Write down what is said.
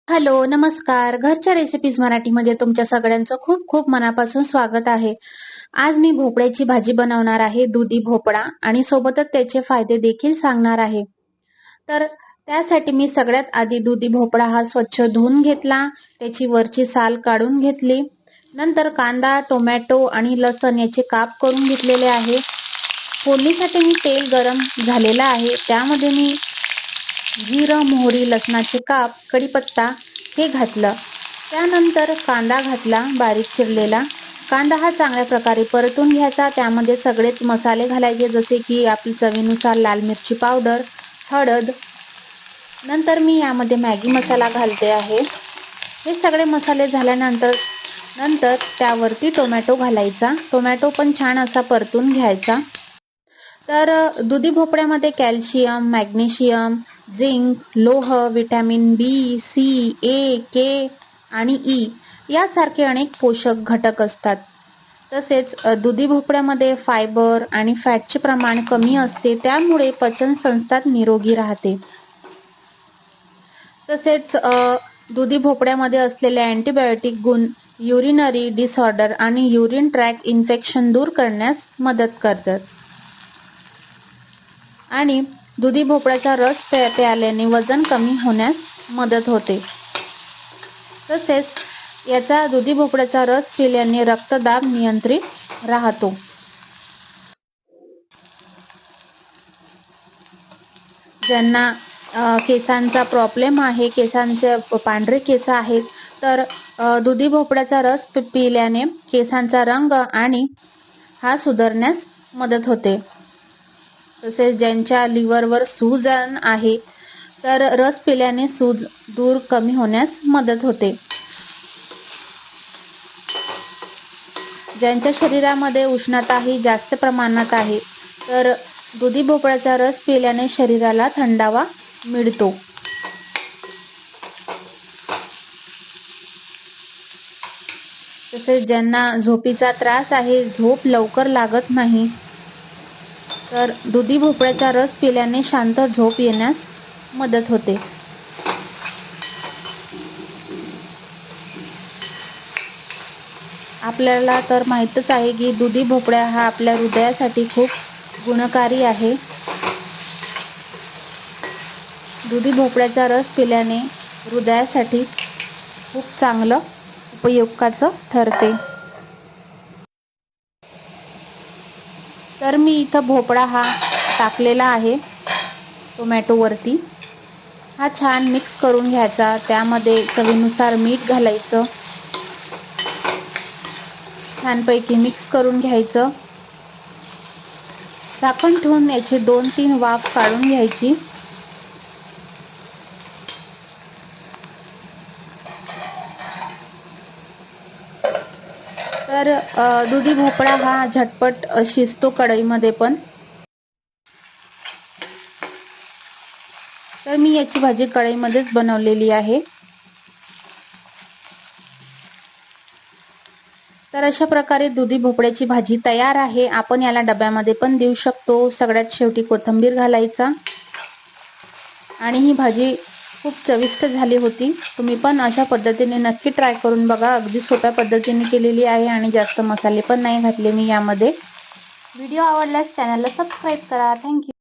Hello, नमस्कार. घरच्या recipes मराठीमध्ये तुमच्या सगळ्यांचं खूप खूप मनापासून स्वागत आहे. आज मी भोपळ्याची भाजी बनवणार आहे, दुधी भोपळा, आणि सोबतच त्याचे फायदे देखील सांगणार आहे. तर त्यासाठी मी सगळ्यात आधी दुधी भोपळा हा स्वच्छ धुवून घेतला, त्याची वरची साल काढून घेतली. नंतर कांदा, टोमॅटो आणि लसण याचे काप करून घेतलेले आहे. फोडणीसाठी मी तेल गरम झालेलं आहे, त्यामध्ये मी जिरं, मोहरी, लसणाचे काप, कढीपत्ता हे घातलं. त्यानंतर कांदा घातला बारीक चिरलेला. कांदा हा चांगल्या प्रकारे परतून घ्यायचा. त्यामध्ये सगळेच मसाले घालायचे, जसे की आपली चवीनुसार लाल मिरची पावडर, हळद. नंतर मी यामध्ये मॅगी मसाला घालते आहे. हे सगळे मसाले झाल्यानंतर त्यावरती टोमॅटो घालायचा. टोमॅटो पण छान असा परतून घ्यायचा. तर दुधी भोपळ्यामध्ये कॅल्शियम, मॅग्नेशियम, झिंक, लोह, विटॅमिन बी, सी, ए, के आणि ई यासारखे अनेक पोषक घटक असतात. तसेच दुधी भोपळ्यामध्ये फायबर आणि फॅटचे प्रमाण कमी असते, त्यामुळे पचन संस्था निरोगी राहते. तसेच दुधी भोपळ्यामध्ये असलेले अँटीबायोटिक गुण युरिनरी डिसऑर्डर आणि युरिन ट्रॅक इन्फेक्शन दूर करण्यास मदत करतात. आणि दुधी भोपळ्याचा रस प्यायल्याने वजन कमी होण्यास मदत होते. तसेच याचा दुधी भोपळ्याचा रस पिल्याने रक्तदाब नियंत्रित राहतो. ज्यांना केसांचा प्रॉब्लेम आहे, केसांचे पांढरे केस आहेत, तर दुधी भोपळ्याचा रस पिल्याने केसांचा रंग आणि हा सुधारण्यास मदत होते. तसेच ज्यांच्या लिव्हरवर सूज आहे, तर रस पिल्याने सूज दूर कमी होण्यास मदत होते. ज्यांच्या शरीरामध्ये उष्णता ही जास्त प्रमाणात आहे, तर दुधी भोपळ्याचा रस पिल्याने शरीराला थंडावा मिळतो. तसेच ज्यांना झोपीचा त्रास आहे, झोप लवकर लागत नाही, तर दुधी भोपळ्याचा रस पिल्याने शांत झोप येण्यास मदत होते. आपल्याला तर माहीतच आहे की दुधी भोपळा हा आपल्या हृदयासाठी खूप गुणकारी आहे. दुधी भोपळ्याचा रस पिल्याने हृदयासाठी खूप चांगलं उपयुक्ताचं ठरते. तर मी इथं भोपळा हा टाकलेला आहे टोमॅटोवरती. हा छान मिक्स करून घ्यायचा. त्यामध्ये चवीनुसार मीठ घालायचं. छानपैकी मिक्स करून घ्यायचं. झाकण ठेवून याची 2-3 वाफ काढून घ्यायची. तर दुधी भोपळा हा झटपट शिजतो कढईमध्ये पण. तर मी याची भाजी कढईमध्येच बनवलेली आहे. तर अशा प्रकारे दुधी भोपळ्याची भाजी तयार आहे. आपण याला डब्यामध्ये पण देऊ शकतो. सगळ्यात शेवटी कोथिंबीर घालायचा. आणि ही भाजी खूप चविष्ट झाली होती. तुम्ही पण अशा पद्धतीने नक्की ट्राय करून बघा. अगदी सोप्या पद्धतीने केलेली आहे आणि जास्त मसाले पण नाही घातले मी यामध्ये. व्हिडिओ आवडल्यास चॅनलला सबस्क्राईब करा. थँक्यू.